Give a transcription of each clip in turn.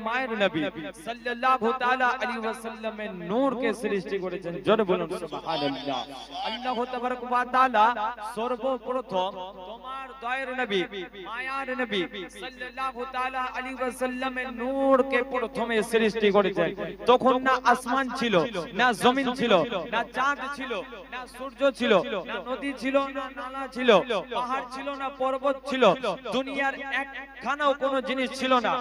মায়ের নবী সাল্লাল্লাহু তাআলা আলাইহি ওয়াসাল্লামের নূরকে সৃষ্টি করেছেন। জোরে বলুন সুবহানাল্লাহ। আল্লাহ তাবারক ওয়া তাআলা সর্বপ্রথম তোমার দয়ার নবী মায়ার নবী সাল্লাল্লাহু তাআলা আলাইহি ওয়াসাল্লামের নূরকে প্রথমে সৃষ্টি করেছেন। তখন না আসমান ছিল, না জমিন ছিল, না চাঁদ ছিল, না সূর্য ছিল, না নদী ছিল, না নালা ছিল, পাহাড় ছিল না, পর্বত ছিল, দুনিয়ার একখানাও কোনো জিনিস ছিল না।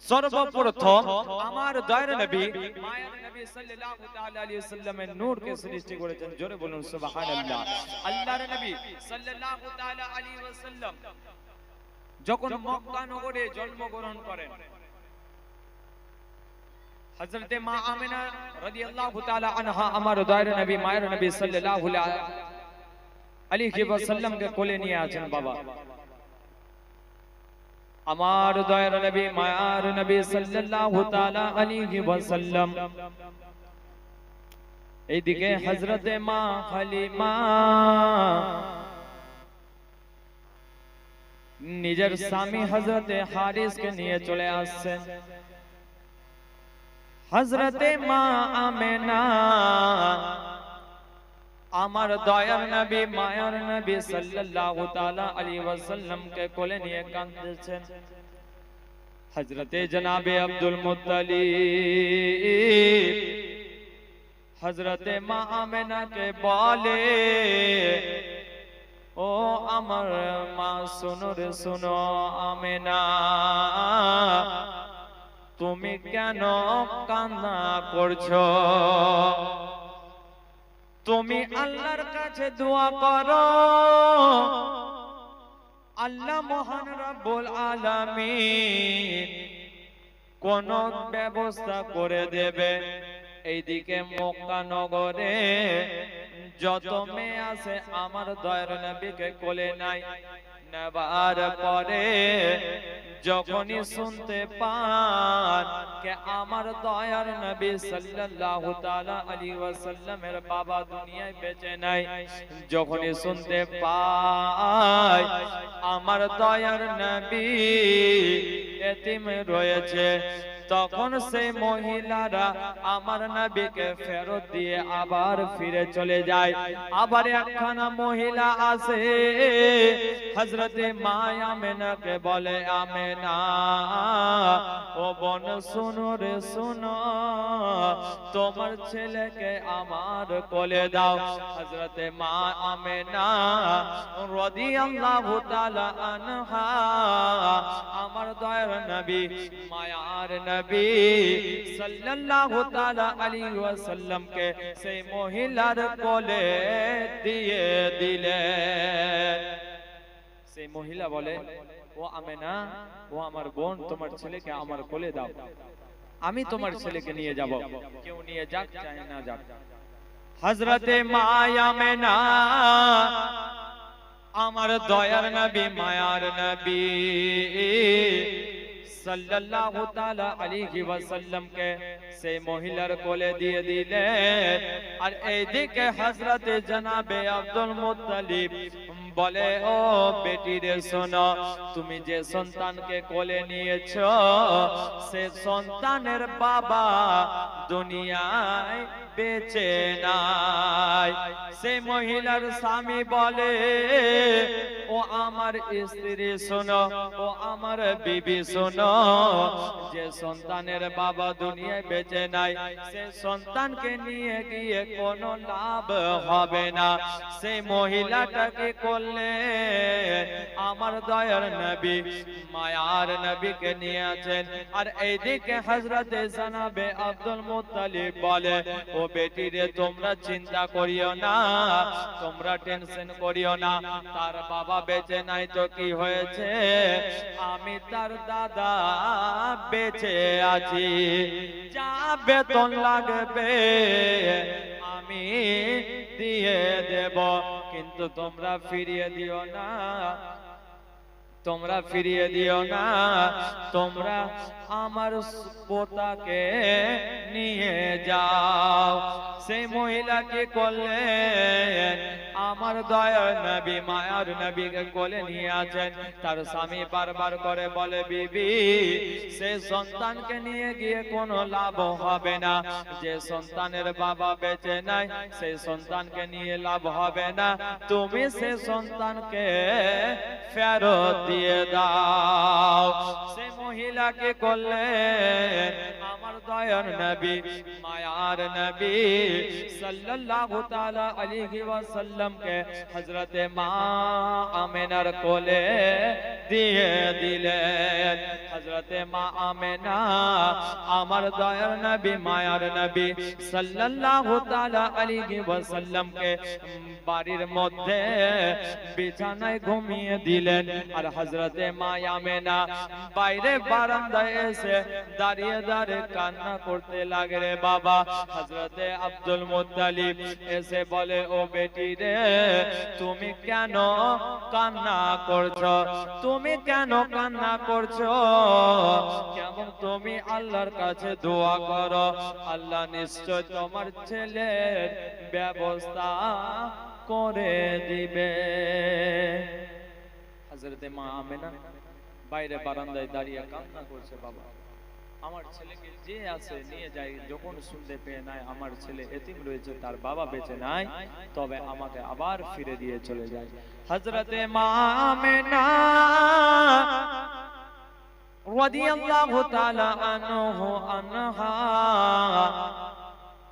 সর্বপ্রথম আমার দয়ার নবী মায়ার নবী সাল্লাল্লাহু তাআলা আলাইহি ওয়াসাল্লামের নূরকে সৃষ্টি করেছেন। জোরে বলুন সুবহানাল্লাহ। আল্লাহর নবী সাল্লাল্লাহু তাআলা আলাইহি ওয়াসাল্লাম যখন মক্কা নগরে জন্মগ্রহণ করেন, হযরতে মা আমিনা রাদিয়াল্লাহু তাআলা আনহা আমার দয়ার নবী মায়ের নবী সাল্লাল্লাহু আলাইহি ওয়াসাল্লামকে কোলে নিয়ে আছেন। বাবা আমার দয়ার নবী মায়ার নবী সাল্লাল্লাহু তাআলা আলাইহি ওয়াসাল্লাম এইদিকে হযরতে মা হালিমা নিজের স্বামী হযরতে হারিসকে নিয়ে চলে আসছেন। হযরতে মা আমেনা আমার দয়ার নবী মায়ার নবী সাল্লাল্লাহু তাআলা আলাইহি ওয়াসাল্লামকে কোলে নিয়ে কাঁদতেছেন। হযরতে জনাবে আব্দুল মুত্তালিব হযরতে মা আমেনাকে বলে, ও আমার মা শোনো রে শোনো আমেনা, তুমি কেন কান্না করছো? তুমি আল্লাহর কাছে দোয়া করো, আল্লাহ মহান রব্বুল আলামিন কোন ব্যবস্থা করে দেবে। এইদিকে মক্কা নগরে যত মেয়ে আছে আমার দয়ার নবীকে কোলে নাই নেবার পরে যখনই শুনতে পান কে আমার দয়ার নবী সাল্লাল্লাহু তাআলা আলাইহি ওয়াসাল্লামের বাবা দুনিয়ায় বেঁচে নাই, যখনই শুনতে পায় আমার দয়ার নবী এতিম রয়েছে, তখন সেই মহিলারা আমার নবীকে ফেরত দিয়ে আবার ফিরে চলে যায়। আবার একখানা মহিলা আসে হযরতে মা আমেনাকে বলে, আমেনা ও বোন শোনো রে শোনো, তোমার ছেলেকে আমার কোলে দাও। হযরতে মা আমেনা রাদিয়াল্লাহু তাআলা আনহা আমার দয়ার নবী মায়ার নবী সাল্লাল্লাহু তাআলা আলাইহি ওয়াসাল্লামকে সেই মহিলার কোলে দিয়ে দিলেন। সেই মহিলা বলে, ও আমেনা, ও আমার বোন, তোমার ছেলেকে আমার কোলে দাও, আমি তোমার ছেলেকে নিয়ে যাব। কেউ নিয়ে যাক চাই না যাক। হযরতে মা আমেনা আমার দয়ার নবী মায়ার নবী সাল্লাল্লাহু তাআলা আলাইহি ওয়াসাল্লামকে সেই মহিলার কোলে দিয়ে দিলেন। আর এইদিকে হযরতে জনাবে আব্দুল মুত্তালিব বলে, ও বেটি রে শোনো, তুমি যে সন্তানকে কোলে নিয়েছো সে সন্তানের বাবা দুনিয়ায় বেঁচে নাই। সেই মহিলার স্বামী বলে, ও আমার স্ত্রী শোনো, ও আমার বিবি শোনো, যে সন্তানের বাবা দুনিয়ায় বেঁচে নাই সে সন্তানকে নিয়ে গিয়ে কোনো লাভ হবে না। সেই মহিলাটাকে করলে আমার দয়ার নবী মায়ার নবীকে নিয়ে আছেন। আর এইদিকে হযরতে জনাবে আব্দুল মুত্তালিব বলে, ও বেটি রে তোমরা চিন্তা করিও না, তোমরা টেনশন করিও না, তার বাবা বেঁচে নাই তো কি হয়েছে, আমি তার দাদা বেঁচে আছি, যা বেতন লাগবে আমি দিয়ে দেব, কিন্তু তোমরা ফিরিয়ে দিও না, তোমরা ফিরিয়ে দিও না, তোমরা আমার পোতাকে নিয়ে যাও। সেই মহিলা কি করলেন, আমার দয়ার নবী মায়ার নবীকে কোলে নিয়ে আছেন। তার স্বামী বারবার করে বলে, বিবি সে সন্তানকে নিয়ে গিয়ে কোনো লাভ হবে না, যে সন্তানের বাবা বেঁচে নাই সেই সন্তানকে নিয়ে লাভ হবে না, তুমি সে সন্তানকে ফেরত দিয়ে দাও। সেই মহিলা কি করলেন? আমার দয়ার নবী মায়ার নবী সাল্লাল্লাহু তাআলা আলাইহি ওয়াসাল্লাম কে হযরতে মা আমেনার কোলে দিয়ে দিলেন। হযরতে মা আমেনা আমার দয়ার নবী মায়ার নবী সাল্লাল্লাহু তাআলা আলাইহি ওয়াসাল্লাম কে বাড়ির মধ্যে বিছানায় ঘুমিয়ে দিলেন। আর হযরতে মা আমেনা বাইরে বারান্দায় এসে দাঁড়িয়ে দাঁড়িয়ে কান্না করতে লাগলে। বাবা হযরতে আব্দুল মুত্তালিব এসে বলে, ও বেটি রে, তুমি কেন কান্না করছো? তুমি কেন কান্না করছো? কেমন তুমি আল্লাহর কাছে দোয়া করো, আল্লাহ নিশ্চয় তোমার ছেলের ব্যবস্থা করে দিবে। হযরতে মা আমেনা বাইরে বারান্দায় দাঁড়িয়ে কান্না করছে। বাবা আমার ছেলেকে যে আছে নিয়ে যাই, যখন শুনতে পেয়ে নাই আমার ছেলে এতিম রয়েছে, তার বাবা বেঁচে নাই, তবে আমাকে আবার ফিরে দিয়ে চলে যায়। হযরতে মা আমেনা রাদিয়াল্লাহু তাআলা আনহু আনহা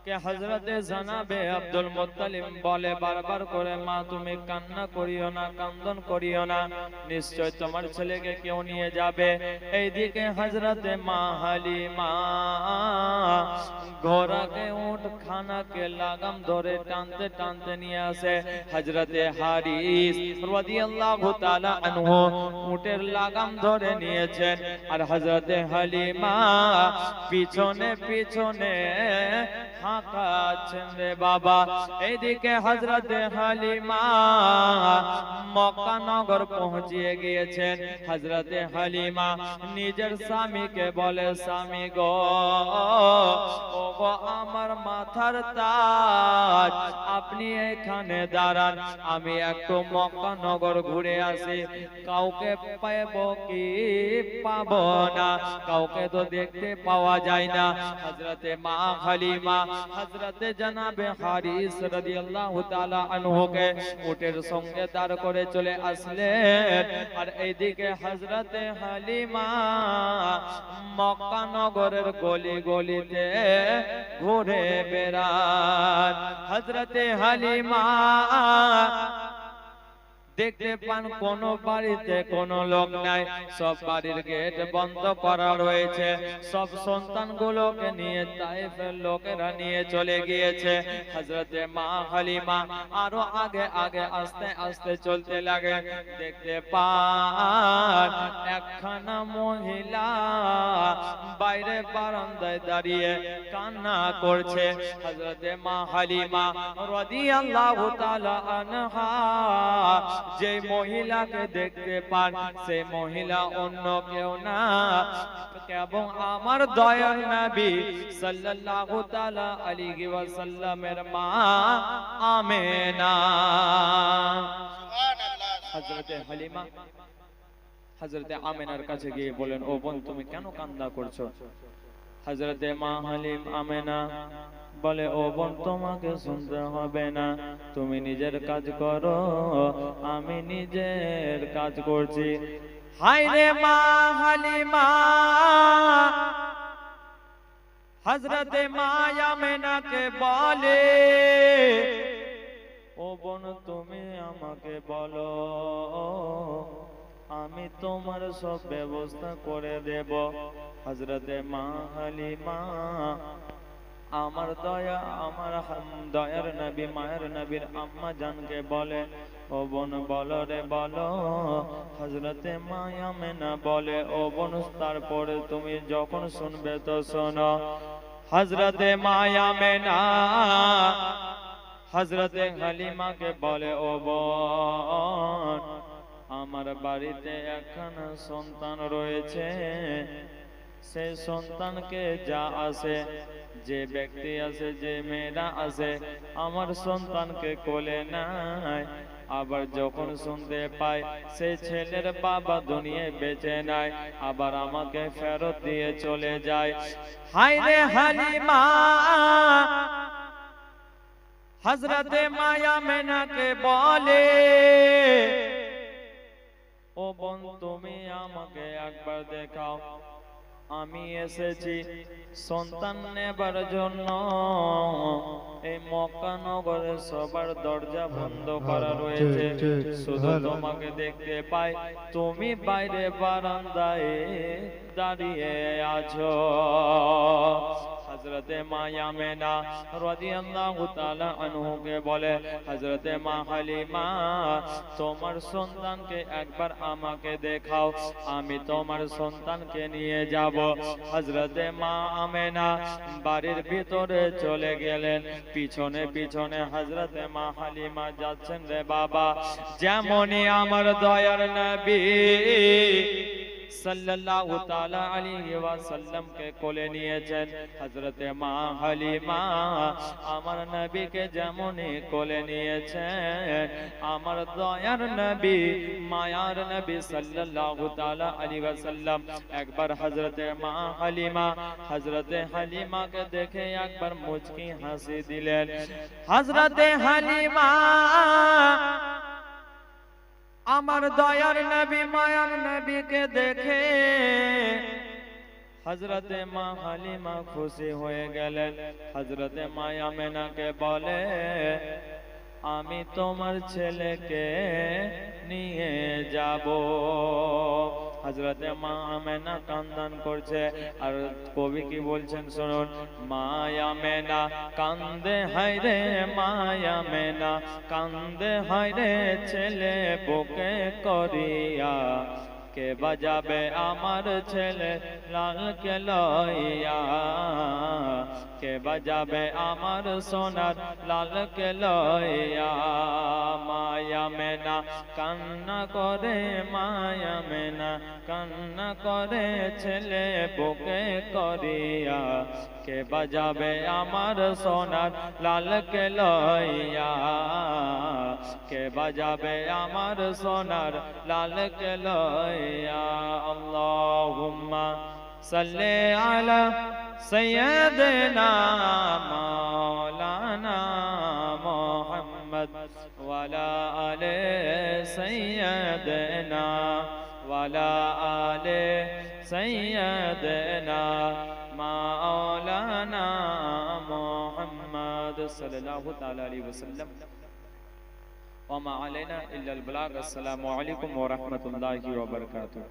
কে হযরতে জনাবে আব্দুল মুত্তালিব বলে বারবার করে, মা তুমি কান্না করিও না, কান্দন করিও না, নিশ্চয় তোমার ছেলেকে কেউ নিয়ে যাবে। এইদিকে হযরতে মা হালিমা ঘোড়াকে উট খানাকে লাগাম ধরে টানতে টানতে নিয়ে আসে। হযরতে হারিস রাদিয়াল্লাহু তাআলা আনহু উটের লাগাম ধরে নিয়েছেন, আর হযরতে হালিমা পিছনে পিছনে হাঁকাচ্ছেন রে বাবা। এইদিকে হযরতে হালিমা মক্কা নগর পৌঁছিয়ে গিয়েছেন। হযরতে হালিমা নিজের স্বামীকে বলে, স্বামী গো, ও গো আমার মাথার তাজ, আপনি এখানে দাঁড়ান, আমি একটু মক্কা নগর ঘুরে আসি। কাউকে পাবো কি পাবো না, কাউকে তো দেখতে পাওয়া যায় না। হযরতে মা হালিমা হযরতে জনাবে হারিস রাদিয়াল্লাহু তাআলা আনহুকে উটের সঙ্গে দাঁড় করে চলে আসলেন। আর এইদিকে হযরতে হালিমা মক্কা নগরের গলি গলিতে ঘুরে বেড়ান। হযরতে হালিমা দেখতে পান কোন বাড়িতে কোনো লোক নাই, সব বাড়ির গেট বন্ধ করা রয়েছে। সব সন্তানগুলোকে নিয়ে তায়েফের লোকেরা নিয়ে চলে গিয়েছে। হযরতে মা হালিমা আরো আগে আগে আস্তে আস্তে চলতে লাগে। দেখতে পান একখানা মহিলা বাইরে বারান্দায় দাঁড়িয়ে কান্না করছে। হযরতে মা হালিমা রাদিয়াল্লাহু তাআলা আনহা যে মহিলাকে দেখতে পান, সেই মহিলা অন্য কেউ না, এবং আমার দয়ার নবী সাল্লাল্লাহু তাআলা আলাইহি ওয়াসাল্লামের মা আমেনা। হযরতে হালিমা হযরতে আমেনার কাছে গিয়ে বলেন, ও বোন তুমি কেন কান্না করছো? হযরতে মা হালিম আমেনা বলে, ও বোন তোমাকে শুনতে হবে না, তুমি নিজের কাজ করো, আমি নিজের কাজ করছি। হায় রে মা হালিমা হযরতে মা আমেনাকে বলে, ও বোন তুমি আমাকে বলো, আমি তোমার সব ব্যবস্থা করে দেব। হযরতে মা হালিমা আমার দয়ার নবী মায়ের নবীর আম্মা জানকে বলে, ও বোন বলো রে বলো। হযরতে মা আমেনা বলে, ও বোন তারপরে তুমি যখন শুনবে তো শোনো। হযরতে মা আমেনা হযরতে হালিমাকে বলে, ও বোন আমার বাড়িতে একখানা সন্তান রয়েছে, সেই সন্তানকে যা আছে, যে ব্যক্তি আছে, যে মেয়েরা আছে আমার সন্তানকে কোলে নেয়, আবার যখন শুনতে পায় সেই ছেলের বাবা দুনিয়ায় বেঁচে নাই, আবার আমাকে ফেরত দিয়ে চলে যায়। হায় রে হালিমা হযরতে মায়া মেনাকে বলে, ও বোন তুমি আমাকে একবার দেখাও, আমি এসেছি সন্তান নেবার জন্য। এই মক্কা নগরে সবার দরজা বন্ধ করা রয়েছে, শুধু তোমাকে দেখতে পাই, তুমি বাইরে বারান্দায় দাঁড়িয়ে আছো। হযরতে মায়া মেনা রাদিয়াল্লাহু তাআলা আনহুকে বলে, হযরতে মা হালিমা তোমার সন্তানকে একবার আমাকে দেখাও, আমি তোমার সন্তানকে নিয়ে যাব। হযরতে মা আমেনা বাড়ির ভিতরে চলে গেলেন, পিছনে পিছনে হযরতে মা হালিমা যাচ্ছেন। রে বাবা, যেমনই আমার দয়ার নবী সাল্লাল্লাহু তাআলা আলাইহি ওয়াসাল্লাম কে কোলে নিয়েছেন, হযরতে মা হালিমা আমার নবীকে যেমনই কোলে নিয়েছেন, আমার দয়ার নবী মায়ার নবী সাল্লাল্লাহু তাআলা আলাইহি ওয়াসাল্লাম একবার হযরতে মা হালিমা হযরতে হালিমাকে দেখে একবার মুচকি হাসি দিলেন। হযরতে হালিমা আমার দয়ার নবী মায়ার নবীকে দেখে হযরতে মা হালিমা খুশি হয়ে গেলেন। হযরতে মায়া মেনাকে বলে, আমি তোমার ছেলেকে নিয়ে যাব। হযরতে মা আমেনা কান্দান করছে, আর কবি কি বলছেন শুনুন। মায়া মেনা কান্দে হায় রে, মায়া মেনা কান্দে হায় রে, ছেলে বুকে করিয়া, কে বাজাবে আমার ছেলে লালকে লইয়া, কে বাজাবে আমার সোনার লালকে লইয়া। মায়া মেনা কান্না করে, মায়া মেনা কান্না করে, ছেলে বুকে করিয়া, কে বাজাবে আমার সোনার লালকে লইয়া, কে বাজাবে আমার সোনার লালকে লইয়া। আল্লাহুম্মা সাল্লি আলা সাইয়্যিদিনা মাওলানা মুহাম্মদ ওয়া আলা আলি সাইয়্যিদিনা ওয়া আলা আলি সাইয়্যিদিনা মাওলানা মুহাম্মদ সাল্লাল্লাহু তাআলা আলাইহি ওয়াসাল্লাম। ওয়া মা আলাইনা ইল্লাল বালাগ। আসসালামু আলাইকুম ওয়া রাহমাতুল্লাহি ওয়া বারাকাতুহু।